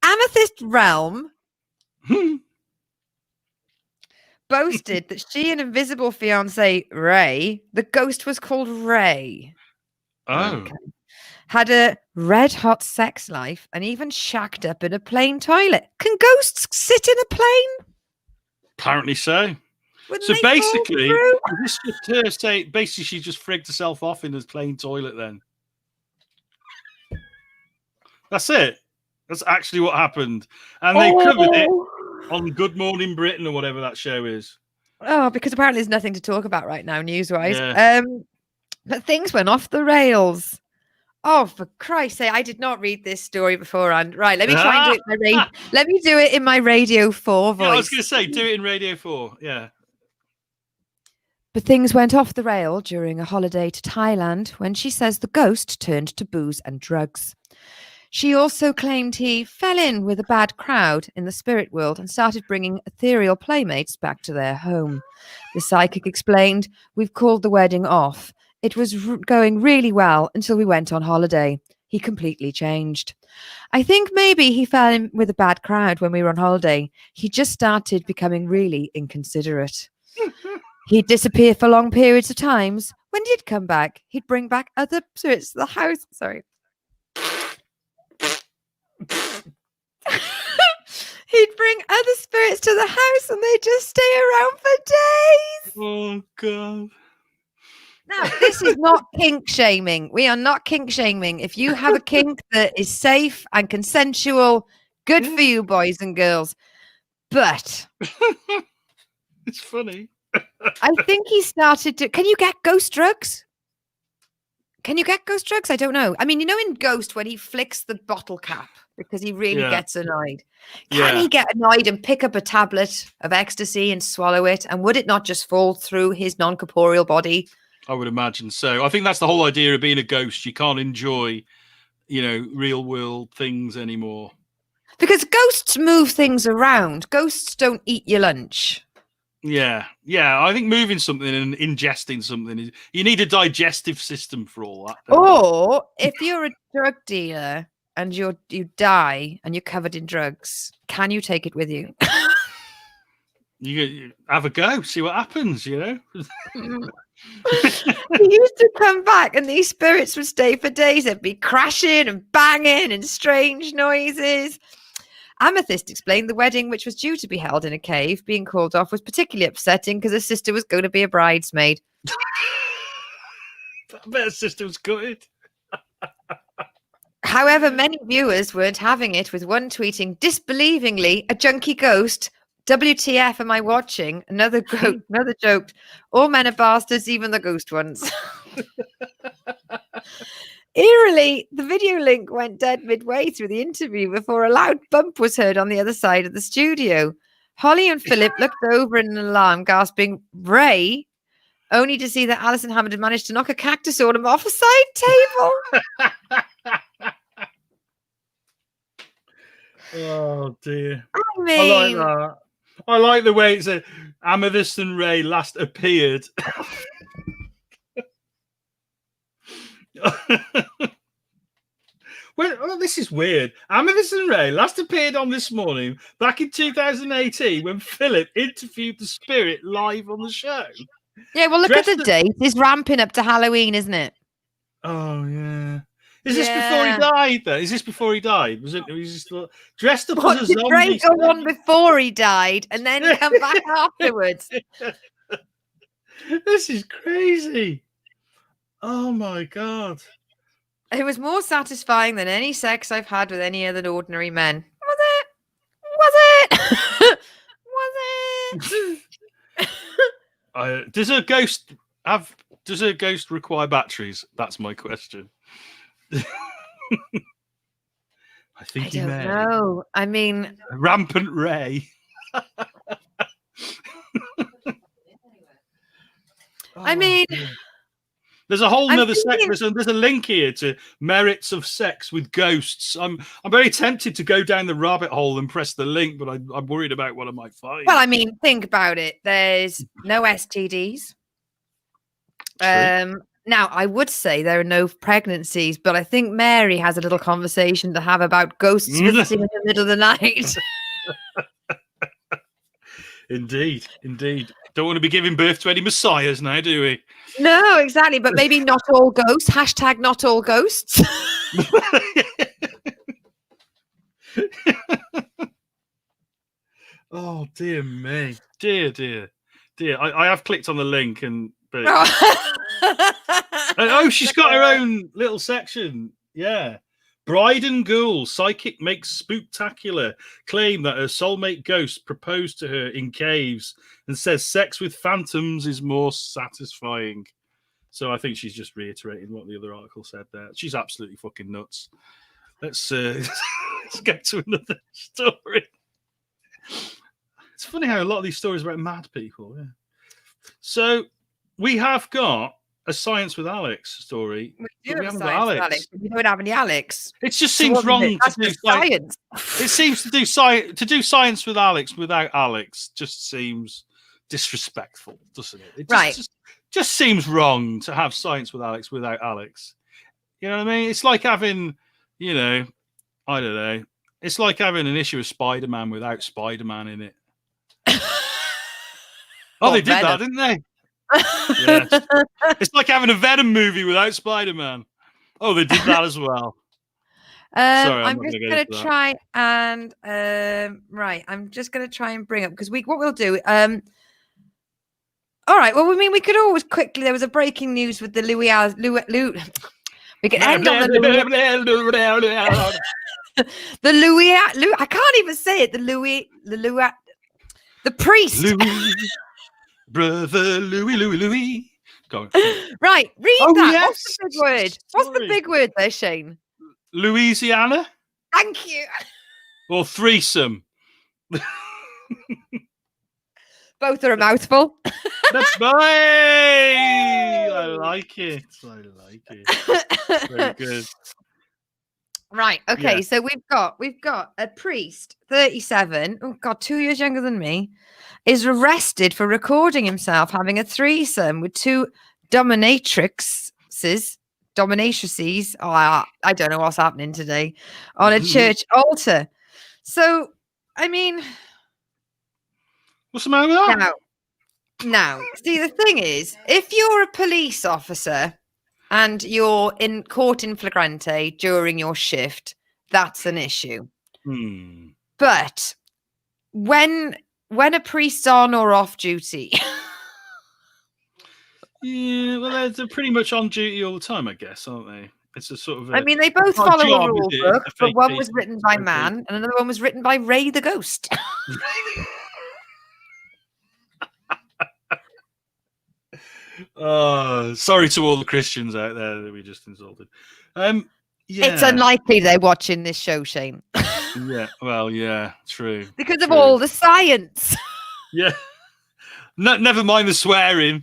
Amethyst Realm boasted that she and invisible fiance Ray, the ghost was called Ray. Oh. Okay. Had a red hot sex life and even shacked up in a plane toilet. Can ghosts sit in a plane? Apparently so. So basically, this just her say basically she just frigged herself off in the plane toilet then. That's it. That's actually what happened. And they covered it on Good Morning Britain or whatever that show is. Oh, because apparently there's nothing to talk about right now, news-wise. Yeah. But things went off the rails. Oh, for Christ's sake, I did not read this story beforehand. Right, let me try and do it let me do it in my Radio 4 voice. Yeah, I was going to say, do it in Radio 4, yeah. But things went off the rail during a holiday to Thailand when she says the ghost turned to booze and drugs. She also claimed he fell in with a bad crowd in the spirit world and started bringing ethereal playmates back to their home. The psychic explained, "We've called the wedding off. It was going really well until we went on holiday. He completely changed. I think maybe he fell in with a bad crowd when we were on holiday. He just started becoming really inconsiderate. He'd disappear for long periods of times. When he'd come back, he'd bring back other spirits to the house." Sorry. He'd bring other spirits to the house and they'd just stay around for days. Oh, God. Now, this is not kink shaming. We are not kink shaming. If you have a kink that is safe and consensual, good for you, boys and girls. But it's funny. I think he started to. Can you get ghost drugs? Can you get ghost drugs? I don't know. I mean, you know, in Ghost, when he flicks the bottle cap because he really gets annoyed, can he get annoyed and pick up a tablet of ecstasy and swallow it? And would it not just fall through his non-corporeal body? I would imagine so. I think that's the whole idea of being a ghost. You can't enjoy, real world things anymore. Because ghosts move things around. Ghosts don't eat your lunch. Yeah. I think moving something and ingesting something you need a digestive system for all that. Or if you're a drug dealer and you die and you're covered in drugs, can you take it with you? You have a go, see what happens. He used to come back and these spirits would stay for days. They'd be crashing and banging and strange noises. Amethyst explained the wedding, which was due to be held in a cave, being called off was particularly upsetting because her sister was going to be a bridesmaid. I bet her sister was gutted. However, many viewers weren't having it, with one tweeting disbelievingly, "A junkie ghost. WTF am I watching?" Another joked, "All men are bastards, even the ghost ones." Eerily, the video link went dead midway through the interview before a loud bump was heard on the other side of the studio. Holly and Philip looked over in an alarm, gasping, "Ray," only to see that Alison Hammond had managed to knock a cactus ornament off a side table. Oh dear. I mean, I like that. I like the way it said Amethyst and Ray last appeared. Well, this is weird. Amethyst and Ray last appeared on This Morning back in 2018 when Philip interviewed the spirit live on the show. yeah, well, look at the date. It's ramping up to Halloween, isn't it? Oh, yeah. Is this before he died, then? Is this before he died? Was he still dressed up as a zombie? Ray go on before he died and then come back afterwards? This is crazy. Oh, my God. It was more satisfying than any sex I've had with any other ordinary men. Was it? Was it? Does a ghost require batteries? That's my question. I think I don't know. I mean, Rampant Ray. I mean, there's a whole nother section. There's a link here to merits of sex with ghosts. I'm very tempted to go down the rabbit hole and press the link, but I'm worried about what I might find. Well, I mean, think about it. There's no STDs. Now, I would say there are no pregnancies, but I think Mary has a little conversation to have about ghosts visiting in the middle of the night. Indeed. Don't want to be giving birth to any messiahs now, do we? No, exactly. But maybe not all ghosts. # not all ghosts. Oh, dear me. Dear. I have clicked on the link and... Oh, she's got her own little section. Yeah. Bride and Ghoul, psychic makes spooktacular claim that her soulmate ghost proposed to her in caves and says sex with phantoms is more satisfying. So I think she's just reiterating what the other article said there. She's absolutely fucking nuts. Let's get to another story. It's funny how a lot of these stories are about mad people. Yeah. So we have got a Science with Alex story. We haven't got Alex. We don't have any Alex. It just seems wrong to do science. It seems to do science with Alex without Alex just seems disrespectful, doesn't it? It just seems wrong to have science with Alex without Alex. You know what I mean? It's like having, I don't know. It's like having an issue of Spider-Man without Spider-Man in it. They did that, didn't they? Yeah. It's like having a Venom movie without Spider-Man. Oh, they did that as well. Sorry, I'm just going to try and I'm just going to try and bring up because what we'll do. All right. Well, I mean, we could always quickly. There was a breaking news with the Louis. We could end on the Louis. I can't even say it. The priest. Louis. Brother Louis. Go on. Right, read that. Yes. What's the big word? What's the big word there, Shane? Louisiana? Thank you. Or threesome? Both are a mouthful. That's right. I like it. Very good. Right. Okay. Yeah. So we've got a priest, 37. Oh God, 2 years younger than me, is arrested for recording himself having a threesome with two dominatrices. Oh, I don't know what's happening today on a church altar. So, I mean, what's the matter with that? Now, see, the thing is, if you're a police officer and you're in court in flagrante during your shift, that's an issue. But when a priest's on or off duty, Yeah, well, they're pretty much on duty all the time, I guess, aren't they? It's a sort of. I mean, they both it's not follow a job, is rule it? book, It's a but fake one case, was written it's by okay. man, and another one was written by Ray the Ghost. Sorry to all the Christians out there that we just insulted. Yeah. It's unlikely they're watching this show, Shane, Yeah. Well, yeah. True. because of True. all the science. Yeah. No, never mind the swearing.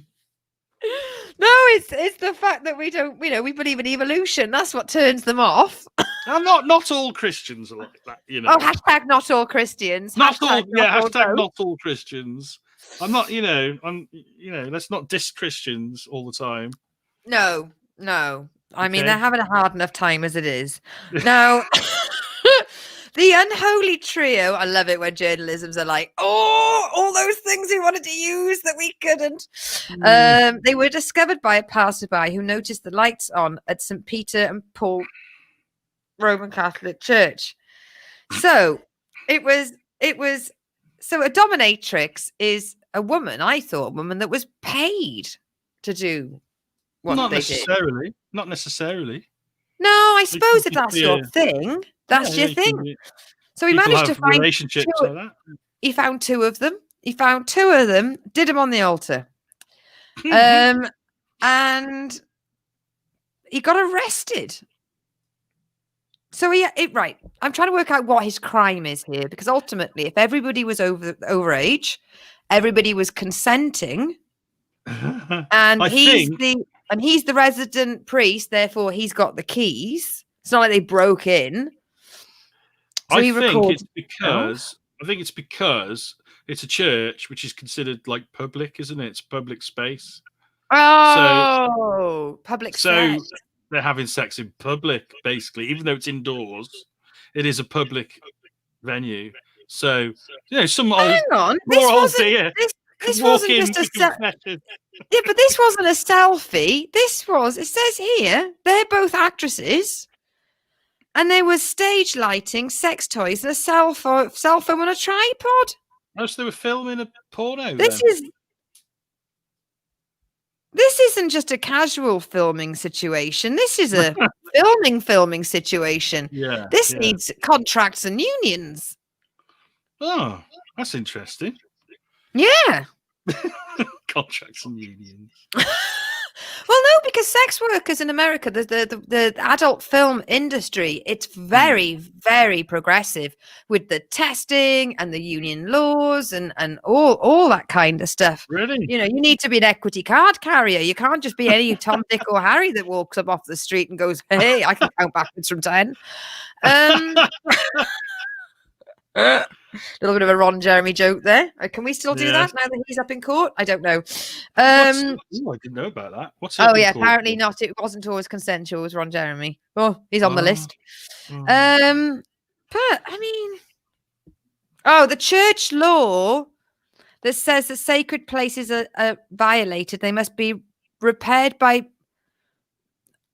No, it's the fact that we don't, we believe in evolution. That's what turns them off. Not all Christians are like that, you know. Oh, hashtag not all Christians. Not all, yeah. all Hashtag no. not all Christians. I'm not, let's not diss Christians all the time. No. I mean, Okay. they're having a hard enough time as it is. Now, the unholy trio, I love it when journalisms are like, oh, all those things we wanted to use that we couldn't. They were discovered by a passerby who noticed the lights on at St. Peter and Paul Roman Catholic Church. So it was so a dominatrix is a woman, a woman that was paid to do what Not they necessarily. did. Not necessarily. No, I It suppose could if that's be your thing, that's your you can thing. be- So he people managed to have find relationships two, like that. he found two of them. He found two of them, did them on the altar. And he got arrested. So right. I'm trying to work out what his crime is here, because ultimately, if everybody was over age, everybody was consenting, and he's the resident priest, therefore he's got the keys. It's not like they broke in. So I think it's because it's a church which is considered like public, isn't it? It's public space. Public So sex. they're having sex in public, basically, even though it's indoors. It is a public venue. So some old Hang on, this wasn't just a yeah, but this wasn't a selfie. It says here they're both actresses, and there was stage lighting, sex toys, and a cell phone on a tripod. Oh, so they were filming a porno. This isn't just a casual filming situation. This is a filming situation. Yeah. This needs contracts and unions. Oh, that's interesting. Yeah. Contracts and unions. Well, no, because sex workers in America, the adult film industry, it's very, very progressive with the testing and the union laws and all that kind of stuff. Really? You need to be an equity card carrier. You can't just be any Tom, Dick, or Harry that walks up off the street and goes, "Hey, I can count backwards from 10." Little bit of a Ron Jeremy joke there. Can we still do that now that he's up in court? I don't know. I didn't know about that. What's apparently not. It wasn't always consensual. It was Ron Jeremy. Oh, he's on the list. But I mean, the church law that says that sacred places are violated, they must be repaired by. I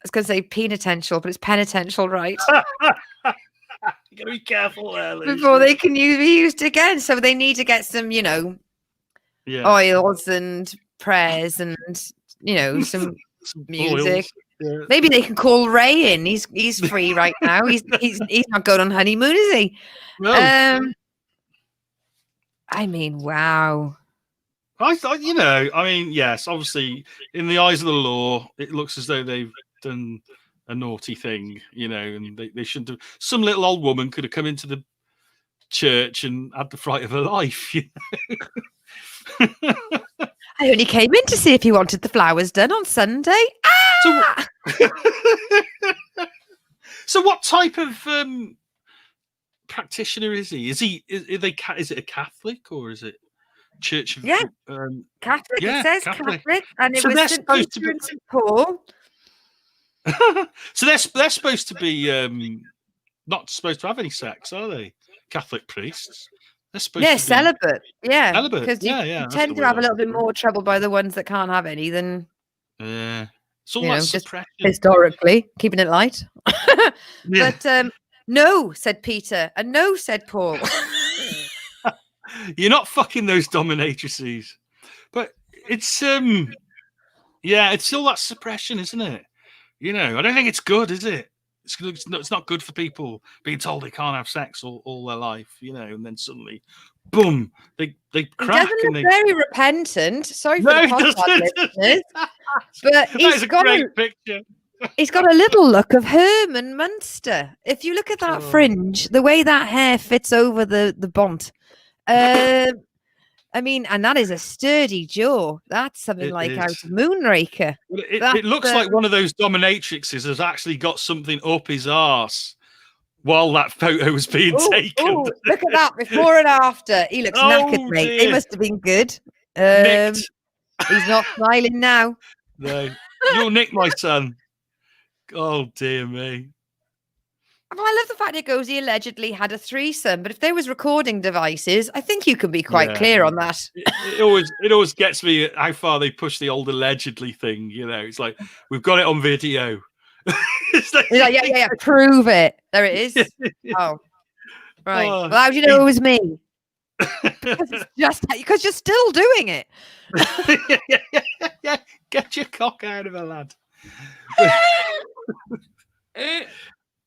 was going to say penitential, but it's penitential, right? You gotta be careful there, Lucy. Before they can be used again. So they need to get some, oils and prayers and, some music. Yeah. Maybe they can call Ray in. He's free right now. He's not going on honeymoon, is he? No. I mean, wow. I thought, yes, obviously, in the eyes of the law, it looks as though they've done a naughty thing, and they shouldn't have. Some little old woman could have come into the church and had the fright of her life. I only came in to see if you wanted the flowers done on Sunday. Ah! So what type of practitioner is he? Is it a Catholic or is it Church of Catholic? Yeah, it says Catholic, and it was St. Peter and St. Paul. So they're supposed to be not supposed to have any sex, are they? Catholic priests. They're supposed to be celibate. Yeah, celibate. Because you tend to word have a little bit more trouble by the ones that can't have any than. It's all that just suppression. historically keeping it light. Yeah. But No, said Peter, and no, said Paul. You're not fucking those dominatrices. But it's it's still that suppression, isn't it? You know, I don't think it's good, is it? It's not good for people being told they can't have sex all their life, you know, and then suddenly, boom, they crack. He doesn't look very repentant. Sorry for No, the he podcast doesn't. listeners, but That is a great picture. He's got a little look of Herman Munster. If you look at that fringe, the way that hair fits over the bont. I mean, and that is a sturdy jaw. That's something out of Moonraker. It looks like one of those dominatrixes has actually got something up his arse while that photo was being taken. Ooh, look at that, before and after. He looks knackered, mate. They must have been good. He's not smiling now. No, you'll nick my son. Oh, dear me. Well, I love the fact it goes, he allegedly had a threesome, but if there was recording devices, I think you can be quite clear on that. It always gets me how far they push the old allegedly thing. You know, it's like, we've got it on video. It's like, yeah, prove it. There it is. Oh, right. Well, how do you know it was me? Because you're still doing it. Yeah. Get your cock out of her, lad.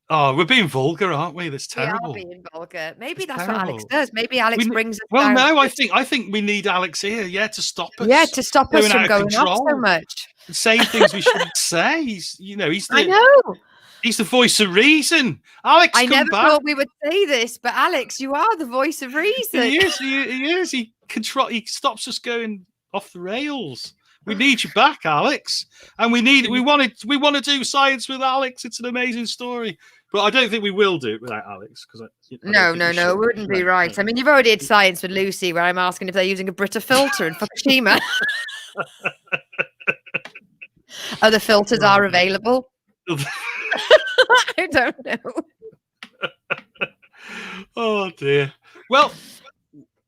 Oh, we're being vulgar, aren't we? That's terrible. We are being vulgar. Maybe that's what Alex does. Maybe Alex brings us down. No, I think we need Alex here, to stop us. Yeah, to stop us from going off so much. Saying things we shouldn't say. He's I know. He's the voice of reason. Alex, I never thought we would say this, but Alex, you are the voice of reason. He is. He stops us going off the rails. We need you back, Alex, and we want to do science with Alex. It's an amazing story, but I don't think we will do it without Alex because no, it wouldn't be right. I mean, you've already had science with Lucy, where I'm asking if they're using a Brita filter in Fukushima. Other filters are available. I don't know. Oh dear. Well,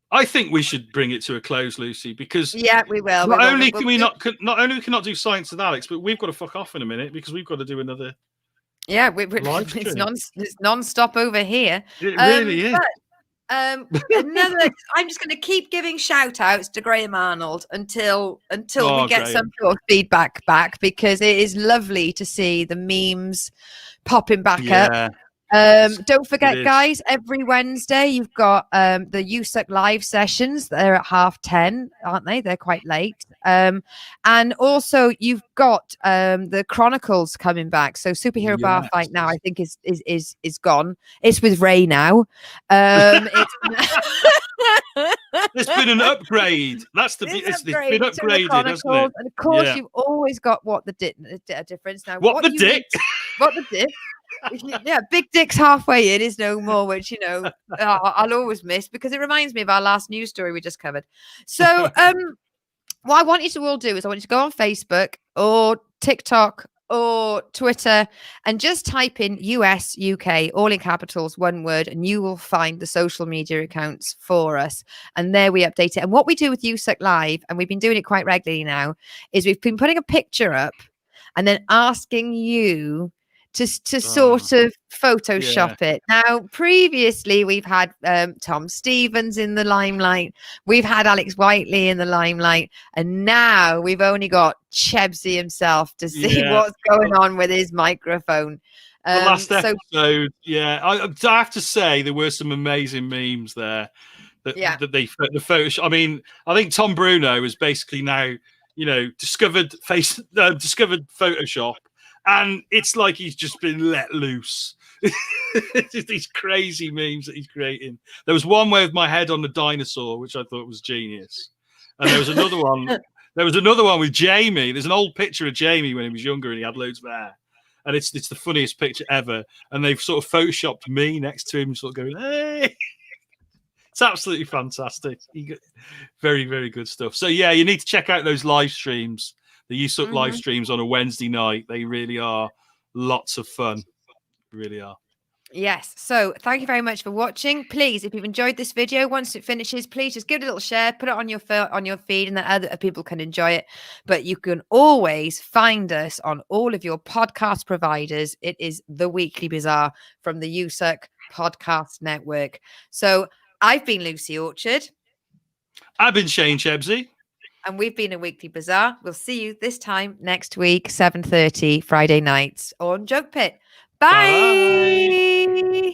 I think we should bring it to a close, Lucy, because we will. Not only can we not do science with Alex, but we've got to fuck off in a minute because we've got to do another. Yeah, it's non-stop over here. It really is. I'm just going to keep giving shout outs to Graham Arnold until we get Graham. Some sort of feedback back, because it is lovely to see the memes popping back up. Don't forget, guys, every Wednesday you've got the USUK live sessions. They're at 10:30, aren't they? They're quite late. And also you've got the Chronicles coming back. So Superhero Bar Fight now, I think is gone. It's with Ray now. It's been an upgrade. It's been upgraded, hasn't it? And of course, you've always got what the difference now. What the dick? What the dick? Yeah, Big Dick's halfway in is no more, which I'll always miss, because it reminds me of our last news story we just covered. So what I want you to all do is I want you to go on Facebook or TikTok or Twitter and just type in USUK, all in capitals, one word, and you will find the social media accounts for us. And there we update it. And what we do with USUK Live, and we've been doing it quite regularly now, is we've been putting a picture up and then asking you to sort of Photoshop it. Now, previously, we've had Tom Stevens in the limelight. We've had Alex Whiteley in the limelight. And now we've only got Chebsy himself to see what's going on with his microphone. The last episode, I have to say there were some amazing memes there. The Photoshop. I mean, I think Tom Bruno has basically now, discovered Photoshop. And it's like he's just been let loose. These crazy memes that he's creating. There was one with my head on the dinosaur, which I thought was genius. And there was another one. There was another one with Jamie. There's an old picture of Jamie when he was younger and he had loads of hair. And it's the funniest picture ever. And they've sort of photoshopped me next to him, sort of going, hey. It's absolutely fantastic. Very, very good stuff. So, yeah, you need to check out those live streams. The USUK live streams on a Wednesday night. They really are lots of fun. They really are. Yes. So thank you very much for watching. Please, if you've enjoyed this video, once it finishes, please just give it a little share, put it on your feed, and then other people can enjoy it. But you can always find us on all of your podcast providers. It is The Weekly Bazaar from the USUK Podcast Network. So I've been Lucy Orchard. I've been Shane Chebsey. And we've been a Weekly Bazaar. We'll see you this time next week, 7:30 Friday nights on Joke Pit. Bye. Bye.